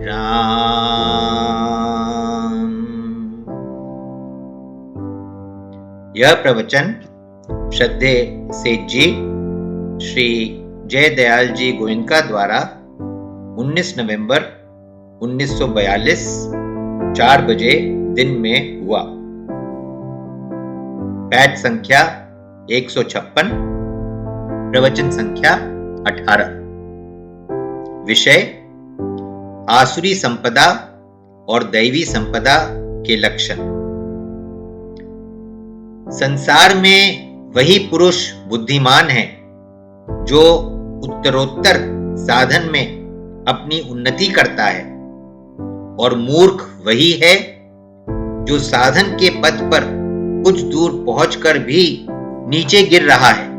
राम। यह प्रवचन श्रद्धेय सेठ जी श्री जयदयाल जी गोयनका द्वारा 19 नवंबर 1942 4 बजे दिन में हुआ। पैड संख्या 156, प्रवचन संख्या 18। विषय आसुरी संपदा और दैवी संपदा के लक्षण। संसार में वही पुरुष बुद्धिमान है जो उत्तरोत्तर साधन में अपनी उन्नति करता है, और मूर्ख वही है जो साधन के पथ पर कुछ दूर पहुंचकर भी नीचे गिर रहा है।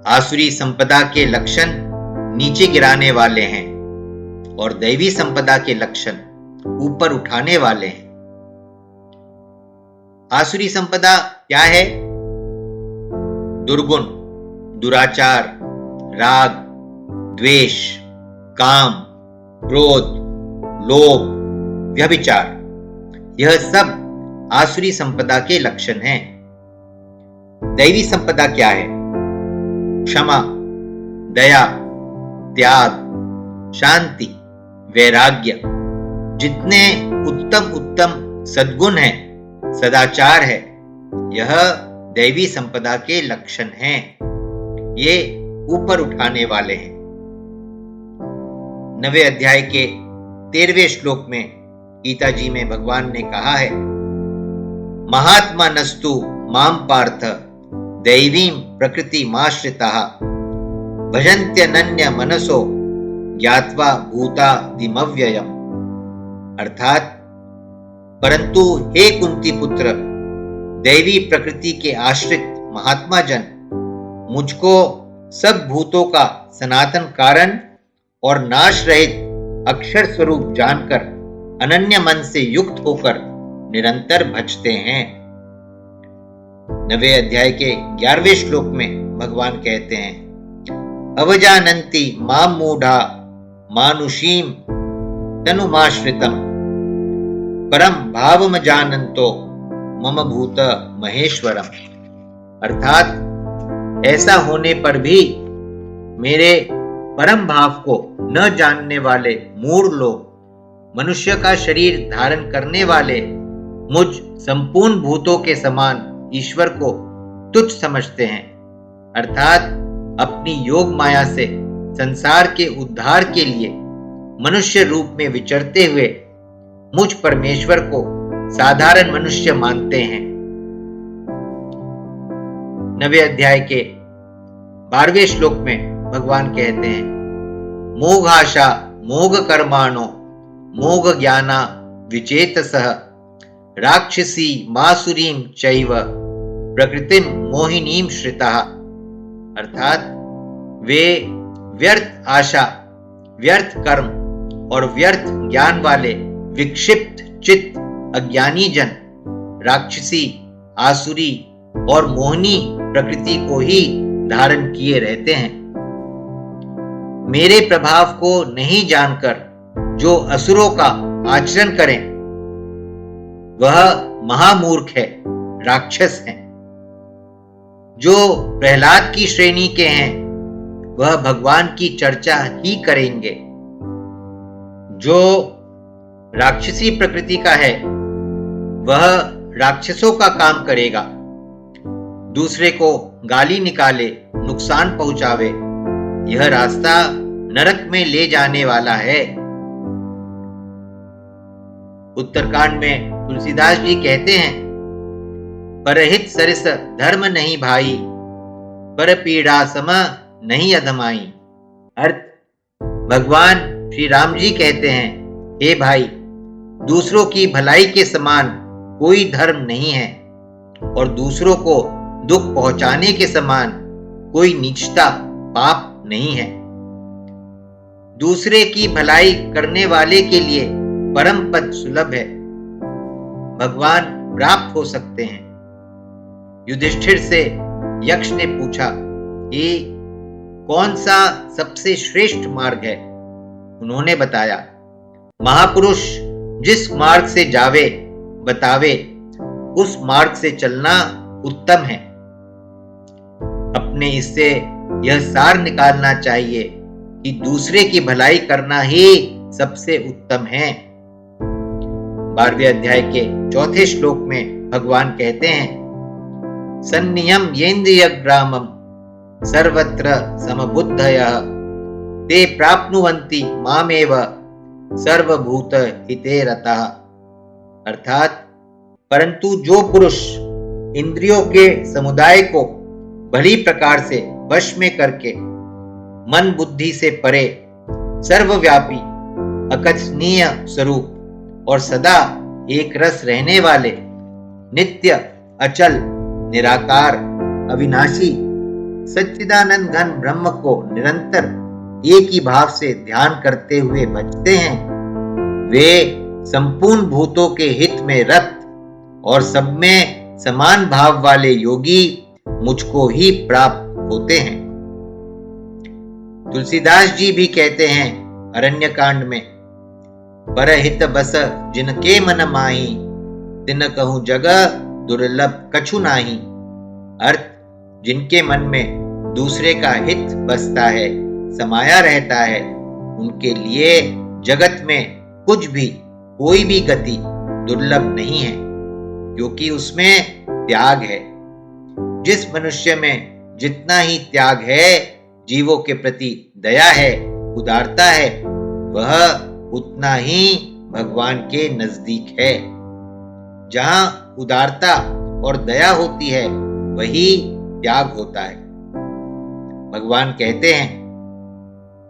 आसुरी संपदा के लक्षण नीचे गिराने वाले हैं और दैवी संपदा के लक्षण ऊपर उठाने वाले हैं। आसुरी संपदा क्या है? दुर्गुण, दुराचार, राग, द्वेष, काम, क्रोध, लोभ, व्यभिचार, यह सब आसुरी संपदा के लक्षण हैं। दैवी संपदा क्या है? क्षमा, दया, त्याग, शांति, वैराग्य, जितने उत्तम उत्तम सद्गुण हैं, सदाचार है, यह दैवी संपदा के लक्षण हैं। ये ऊपर उठाने वाले हैं। 9वें अध्याय के 13वें श्लोक में गीता जी में भगवान ने कहा है, महात्मा नस्तु माम पार्थ दैवीं प्रकृतिमाश्रिताः भजन्त्यनन्य मनसो ज्ञात्वा भूतादिमव्ययम्। अर्थात, परंतु हे कुंती पुत्र, दैवी प्रकृति के आश्रित महात्मा जन मुझको सब भूतों का सनातन कारण और नाश रहित अक्षर स्वरूप जानकर अनन्य मन से युक्त होकर निरंतर भजते हैं। 9वें अध्याय के 11वें श्लोक में भगवान कहते हैं, अवजानन्ति मां मूढ़ा मानुषीम तनुमाश्रितम परम भावम जानन्तो मम भूत महेश्वरम। अर्थात, ऐसा होने पर भी मेरे परम भाव को न जानने वाले मूढ़ लोग मनुष्य का शरीर धारण करने वाले मुझ संपूर्ण भूतों के समान ईश्वर को तुच्छ समझते हैं। अर्थात, अपनी योग माया से संसार के उद्धार के लिए मनुष्य रूप में विचरते हुए मुझ परमेश्वर को साधारण मनुष्य मानते हैं। 9वें अध्याय के 12वें श्लोक में भगवान कहते हैं, मोघाशा मोघ कर्माणो मोघ ज्ञाना विचेतसः राक्षसी मासुरीम चैव प्रकृतिम मोहिनीम श्रिताः। अर्थात, वे व्यर्थ आशा, व्यर्थ कर्म और व्यर्थ ज्ञान वाले विक्षिप्त चित्त अज्ञानी जन राक्षसी, आसुरी और मोहिनी प्रकृति को ही धारण किए रहते हैं। मेरे प्रभाव को नहीं जानकर जो असुरों का आचरण करें, वह महामूर्ख है, राक्षस हैं। जो प्रहलाद की श्रेणी के हैं, वह भगवान की चर्चा ही करेंगे। जो राक्षसी प्रकृति का है, वह राक्षसों का काम करेगा, दूसरे को गाली निकाले, नुकसान पहुंचावे। यह रास्ता नरक में ले जाने वाला है। उत्तरकांड में तुलसीदास जी कहते हैं, परहित सरिस धर्म नहीं भाई, पर पीड़ा सम नहीं अधमाई। अर्थ, भगवान श्री राम जी कहते हैं, हे भाई, दूसरों की भलाई के समान कोई धर्म नहीं है और दूसरों को दुख पहुंचाने के समान कोई नीचता पाप नहीं है। दूसरे की भलाई करने वाले के लिए परम पद सुलभ है, भगवान प्राप्त हो सकते हैं। युधिष्ठिर से यक्ष ने पूछा, ये कौन सा सबसे श्रेष्ठ मार्ग है? उन्होंने बताया, महापुरुष जिस मार्ग से जावे बतावे उस मार्ग से चलना उत्तम है। अपने इससे यह सार निकालना चाहिए कि दूसरे की भलाई करना ही सबसे उत्तम है। 12वें अध्याय के 4थे श्लोक में भगवान कहते हैं, सन्नियम येन्द्रियग्रामं सर्वत्र समबुद्धयः ते प्राप्नुवन्ति मामेव सर्वभूत हिते रतः। अर्थात परंतु जो पुरुष इंद्रियों के समुदाय को भली प्रकार से वश में करके मन बुद्धि से परे सर्वव्यापी अकथनीय स्वरूप और सदा एक रस रहने वाले नित्य अचल निराकार अविनाशी सच्चिदानंद घन ब्रह्म को निरंतर एक ही भाव से ध्यान करते हुए भजते हैं, वे संपूर्ण भूतों के हित में रत और सब में समान भाव वाले योगी मुझको ही प्राप्त होते हैं। तुलसीदास जी भी कहते हैं अरण्य कांड में, परहित बस जिनके मन माही तिन कहूं जगह दुर्लभ कछु नाही। अर्थ, जिनके मन में दूसरे का हित बसता है, समाया रहता है, उनके लिए जगत में कुछ भी कोई भी गति दुर्लभ नहीं है, क्योंकि उसमें त्याग है। जिस मनुष्य में जितना ही त्याग है, जीवों के प्रति दया है, उदारता है, वह उतना ही भगवान के नजदीक है। जहां उदारता और दया होती है, वही त्याग होता है। भगवान कहते हैं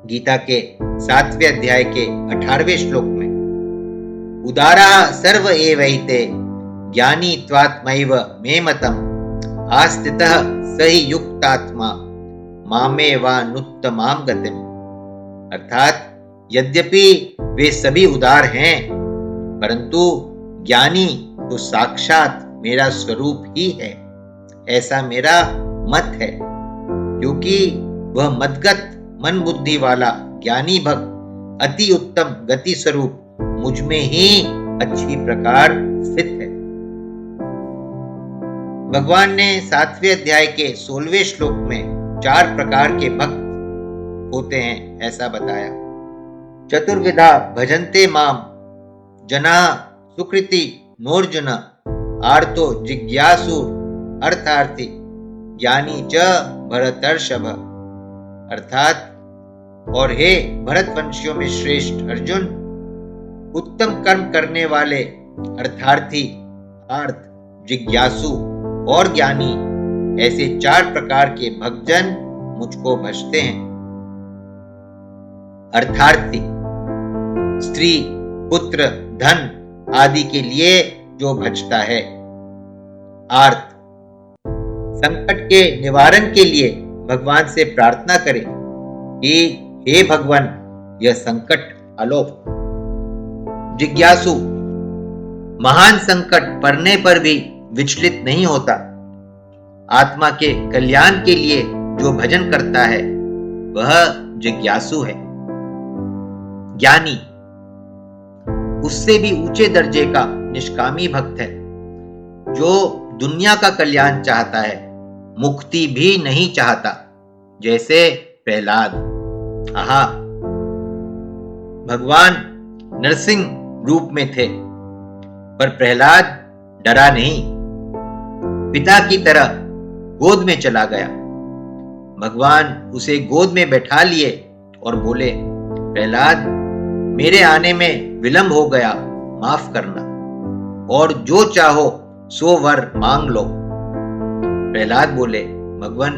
गीता के 7वें अध्याय के 18वें श्लोक में, उदारा सर्व एवैते ज्ञानी त्वात्मैव मे मतम् आस्थितः सहि युक्तात्मा मामेवानुत्तमां गतिम्। अर्थात यद्यपि वे सभी उदार हैं, परंतु ज्ञानी तो साक्षात मेरा स्वरूप ही है, ऐसा मेरा मत है। क्योंकि वह मदगत मन बुद्धि वाला ज्ञानी भक्त अति उत्तम गति स्वरूप मुझ में ही अच्छी प्रकार स्थित है। भगवान ने 7वें अध्याय के 16वें श्लोक में 4 प्रकार के भक्त होते हैं ऐसा बताया। चतुर्विधा भजन्ते माम जना सुकृति नोर्जुन आर्तो जिज्ञासु अर्थार्थी ज्ञानी च भरतर्षभ। अर्थात, और हे भरतवंशियों में श्रेष्ठ अर्जुन, उत्तम कर्म करने वाले अर्थार्थी, अर्थ, जिज्ञासु और ज्ञानी, ऐसे 4 प्रकार के भक्तजन मुझको भजते हैं। अर्थार्थी, स्त्री, पुत्र, धन आदि के लिए जो भजता है। आर्त, संकट के निवारण के लिए भगवान से प्रार्थना करें कि हे भगवान यह संकट अलो। जिज्ञासु, महान संकट पड़ने पर भी विचलित नहीं होता। आत्मा के कल्याण के लिए जो भजन करता है वह जिज्ञासु है। ज्ञानी, उससे भी ऊंचे दर्जे का निष्कामी भक्त है, जो दुनिया का कल्याण चाहता है, मुक्ति भी नहीं चाहता, जैसे प्रहलाद। आहा, भगवान नरसिंह रूप में थे, पर प्रहलाद डरा नहीं, पिता की तरह गोद में चला गया। भगवान उसे गोद में बैठा लिए और बोले, प्रहलाद, मेरे आने में विलंब हो गया, माफ करना, और जो चाहो सो वर मांग लो। प्रहलाद बोले, भगवान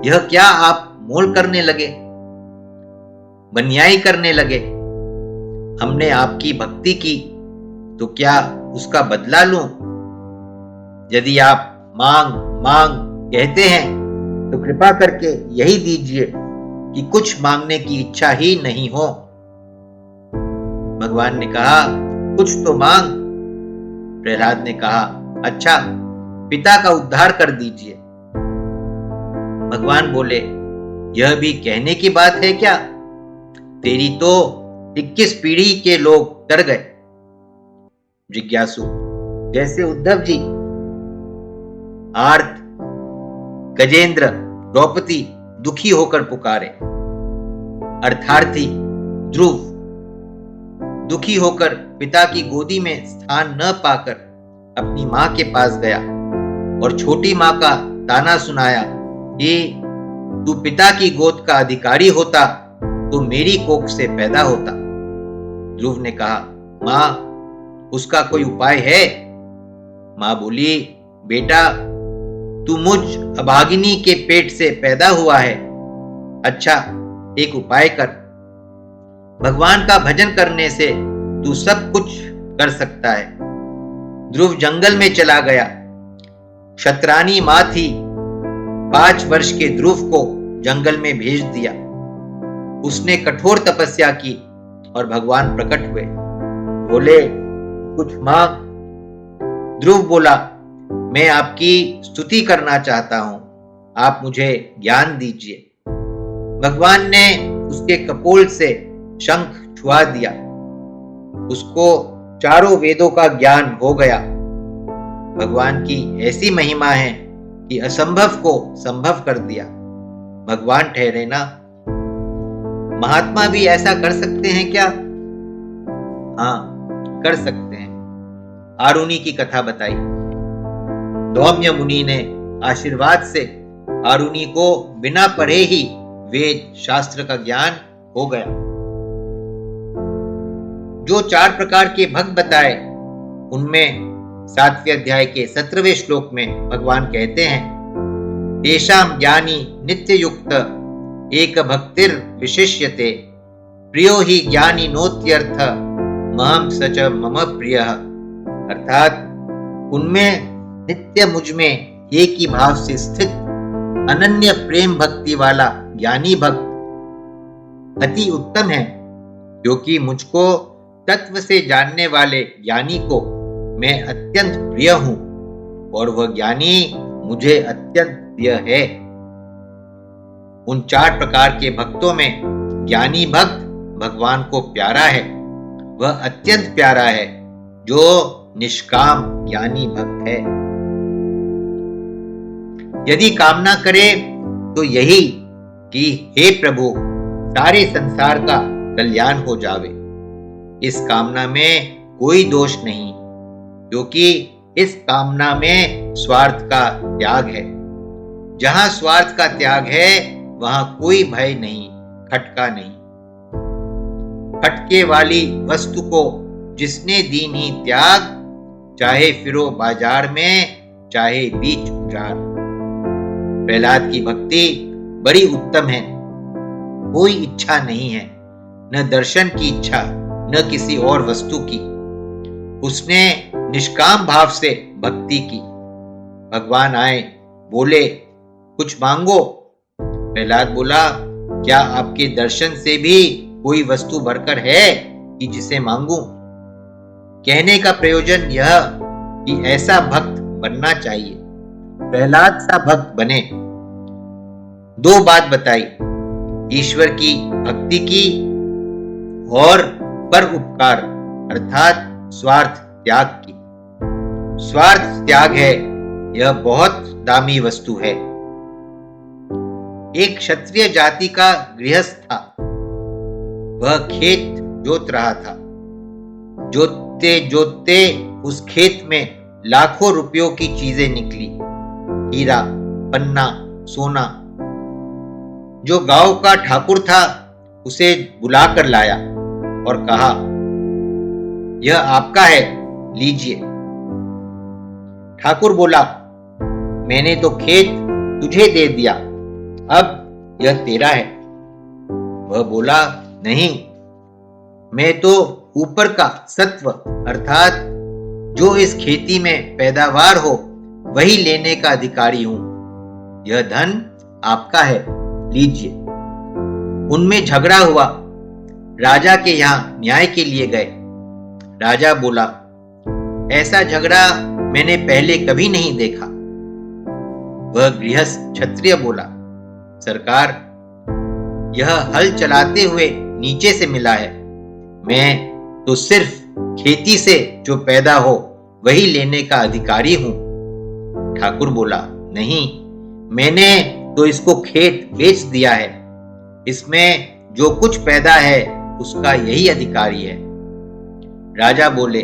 यह क्या आप मोल करने लगे, बनियाई करने लगे? हमने आपकी भक्ति की तो क्या उसका बदला लूं? यदि आप मांग मांग कहते हैं तो कृपा करके यही दीजिए कि कुछ मांगने की इच्छा ही नहीं हो। भगवान ने कहा, कुछ तो मांग। प्रहलाद ने कहा, अच्छा, पिता का उद्धार कर दीजिए। भगवान बोले, यह भी कहने की बात है क्या? तेरी तो 21 पीढ़ी के लोग डर गए। जिज्ञासु जैसे उद्धव जी, आर्त, गजेंद्र, द्रौपदी दुखी होकर पुकारे। अर्थार्थी ध्रुव दुखी होकर पिता की गोदी में स्थान न पाकर अपनी मां के पास गया और छोटी मां का ताना सुनाया कि तू पिता की गोद का अधिकारी होता तो मेरी कोख से पैदा होता। ध्रुव ने कहा, मां, उसका कोई उपाय है? मां बोली, बेटा, तू मुझ अभागिनी के पेट से पैदा हुआ है। अच्छा, एक उपाय कर। भगवान का भजन करने से तू सब कुछ कर सकता है। ध्रुव जंगल में चला गया। क्षत्रानी मां थी। 5 वर्ष के ध्रुव को जंगल में भेज दिया। उसने कठोर तपस्या की और भगवान प्रकट हुए। बोले, कुछ मांग। ध्रुव बोला, मैं आपकी स्तुति करना चाहता हूं, आप मुझे ज्ञान दीजिए। भगवान ने उसके कपोल से शंख छुआ दिया। उसको चारों वेदों का ज्ञान हो गया। भगवान की ऐसी महिमा है कि असंभव को संभव कर दिया। भगवान ठहरे ना। महात्मा भी ऐसा कर सकते हैं क्या? हाँ, कर सकते हैं। आरुणि की कथा बताई। धौम्य मुनि ने आशीर्वाद से आरुणि को बिना पढ़े ही वेद शास्त्र का ज्ञान हो गया। जो 4 प्रकार के भक्त बताए, उनमें 7वें अध्याय के 17वें श्लोक में भगवान कहते हैं, तेषां ज्ञानी नित्य युक्त एक भक्तिर विशिष्यते, प्रियो ही ज्ञानी नोत्यर्थ महम सच मम प्रिय। अर्थात उनमें नित्य मुझ में एक ही भाव से स्थित अनन्य प्रेम भक्ति वाला ज्ञानी भक्त अति उत्तम है, क्योंकि मुझको तत्व से जानने वाले ज्ञानी को मैं अत्यंत प्रिय हूं और वह ज्ञानी मुझे अत्यंत प्रिय है। उन 4 प्रकार के भक्तों में ज्ञानी भक्त भगवान को प्यारा है। वह अत्यंत प्यारा है जो निष्काम ज्ञानी भक्त है। यदि कामना करे तो यही कि हे प्रभु, सारे संसार का कल्याण हो जावे। इस कामना में कोई दोष नहीं, क्योंकि इस कामना में स्वार्थ का त्याग है। जहां स्वार्थ का त्याग है वहां कोई भय नहीं, खटका नहीं। खटके वाली वस्तु को जिसने दी नहीं त्याग, चाहे फिरो बाजार में, चाहे बीच उजाड़। प्रहलाद की भक्ति बड़ी उत्तम है। कोई इच्छा नहीं है, न दर्शन की इच्छा, न किसी और वस्तु की। उसने निष्काम भाव से भक्ति की। भगवान आए, बोले, कुछ मांगो। प्रहलाद बोला, क्या आपके दर्शन से भी कोई वस्तु बढ़कर है कि जिसे मांगू? कहने का प्रयोजन यह कि ऐसा भक्त बनना चाहिए, प्रहलाद सा भक्त बने। 2 बात बताई, ईश्वर की भक्ति की और पर उपकार अर्थात स्वार्थ त्याग की। स्वार्थ त्याग है, यह बहुत दामी वस्तु है। एक क्षत्रिय जाति का गृहस्थ था। वह खेत जोत रहा था। जोतते जोतते उस खेत में लाखों रुपयों की चीजें निकली, हीरा, पन्ना, सोना। जो गांव का ठाकुर था उसे बुलाकर लाया और कहा, यह आपका है, लीजिए। ठाकुर बोला, मैंने तो खेत तुझे दे दिया, अब यह तेरा है। वह बोला, नहीं, मैं तो ऊपर का सत्व अर्थात जो इस खेती में पैदावार हो वही लेने का अधिकारी हूं। यह धन आपका है, लीजिए। उनमें झगड़ा हुआ। राजा के यहां न्याय के लिए गए। राजा बोला, ऐसा झगड़ा मैंने पहले कभी नहीं देखा। वह गृहस्थ क्षत्रिय बोला, सरकार, यह हल चलाते हुए नीचे से मिला है, मैं तो सिर्फ खेती से जो पैदा हो वही लेने का अधिकारी हूं। ठाकुर बोला, नहीं, मैंने तो इसको खेत बेच दिया है, इसमें जो कुछ पैदा है उसका यही अधिकारी है। राजा बोले,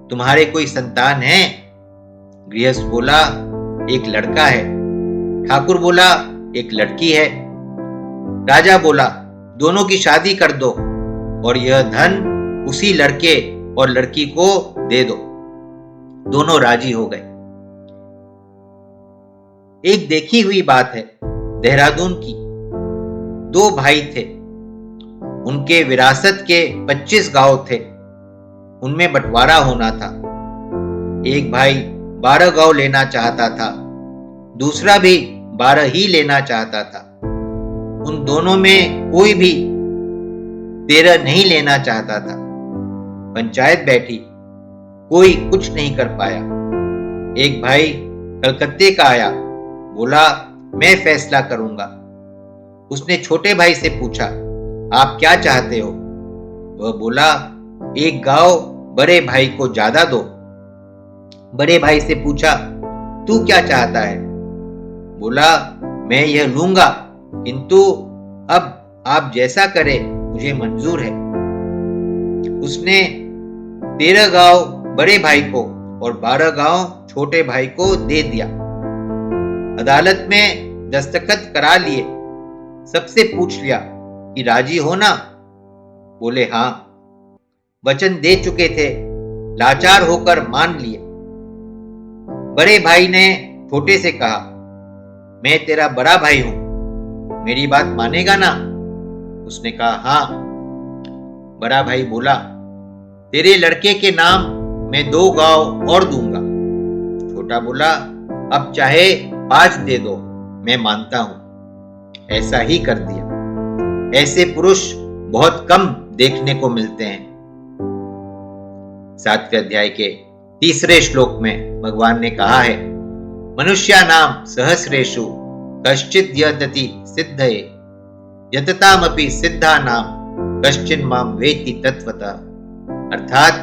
तुम्हारे कोई संतान है? गृहस्थ बोला, एक लड़का है। ठाकुर बोला, एक लड़की है। राजा बोला, दोनों की शादी कर दो और यह धन उसी लड़के और लड़की को दे दो। दोनों राजी हो गए। एक देखी हुई बात है देहरादून की। दो भाई थे, उनके विरासत के 25 गांव थे, उनमें बंटवारा होना था। एक भाई 12 गांव लेना चाहता था, दूसरा भी 12 ही लेना चाहता था। उन दोनों में कोई भी 13 नहीं लेना चाहता था। पंचायत बैठी, कोई कुछ नहीं कर पाया। एक भाई कलकत्ते का आया, बोला, मैं फैसला करूंगा। उसने छोटे भाई से पूछा, आप क्या चाहते हो? वह बोला, एक गांव बड़े भाई को ज्यादा दो। बड़े भाई से पूछा, तू क्या चाहता है? बोला, मैं यह लूंगा, किंतु अब आप जैसा करें मुझे मंजूर है। उसने 13 गांव बड़े भाई को और 12 गांव छोटे भाई को दे दिया। अदालत में दस्तखत करा लिए। सबसे पूछ लिया कि राजी हो ना? बोले, हां। वचन दे चुके थे, लाचार होकर मान लिए। बड़े भाई ने छोटे से कहा, मैं तेरा बड़ा भाई हूं, मेरी बात मानेगा ना? उसने कहा, हां। बड़ा भाई बोला, तेरे लड़के के नाम मैं 2 गांव और दूंगा। छोटा बोला, अब चाहे 5 दे दो, मैं मानता हूं। ऐसा ही कर दिया। ऐसे पुरुष बहुत कम देखने को मिलते हैं। 7वें अध्याय के 3रे श्लोक में भगवान ने कहा है, मनुष्या नाम सहस्रेषु कश्चित् यदति सिद्धये यततामपि सिद्धा नाम कश्चिन् माम वेति तत्वतः। अर्थात,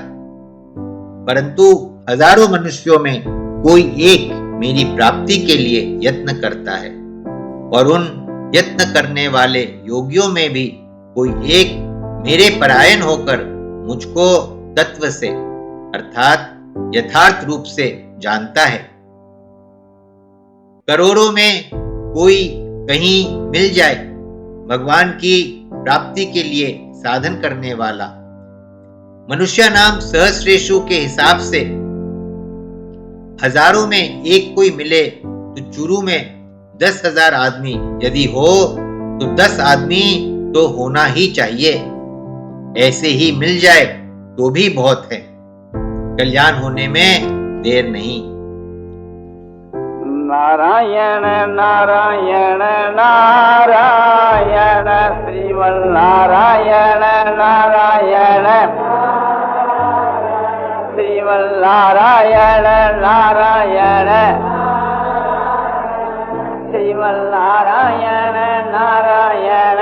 परंतु हजारों मनुष्यों में कोई एक मेरी प्राप्ति के लिए यत्न करता है, और उन यत्न करने वाले योगियों में भी कोई एक मेरे परायण होकर मुझको तत्व से अर्थात यथार्थ रूप से जानता है। करोड़ों में कोई कहीं मिल जाए भगवान की प्राप्ति के लिए साधन करने वाला। मनुष्य नाम सहस्रेषु के हिसाब से हजारों में एक कोई मिले तो चूरू में 10,000 आदमी यदि हो तो 10 आदमी तो होना ही चाहिए। ऐसे ही मिल जाए तो भी बहुत है, कल्याण होने में देर नहीं। नारायण नारायण नारायण श्रीमन्नारायण नारायण श्रीमन्नारायण नारायण श्रीमन्नारायण नारायण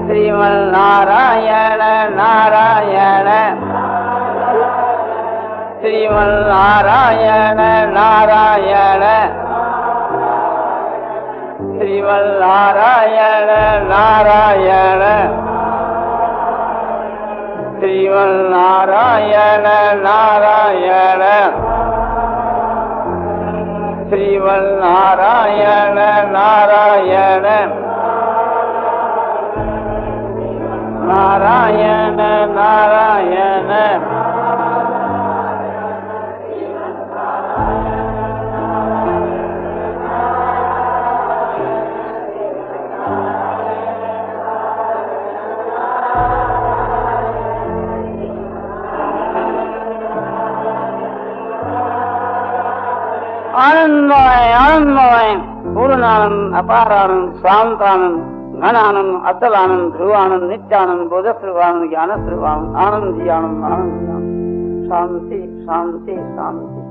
श्रीमन्नारायण नारायण श्रीमन्नारायण नारायण श्रीमन्नारायण नारायण श्रीमन्नारायण नारायण श्रीमन्नारायण नारायण नारायण नारायण आनंदमय आनंदमय पूर्णानंद अपारानंद शांतानंद घनानंद अचलानंद ध्रुवानंद नित्यानंद बोधस्वरूपानंद ज्ञानस्वरूपानंद आनंद ही आनंद आनंद शांति शांति शांति।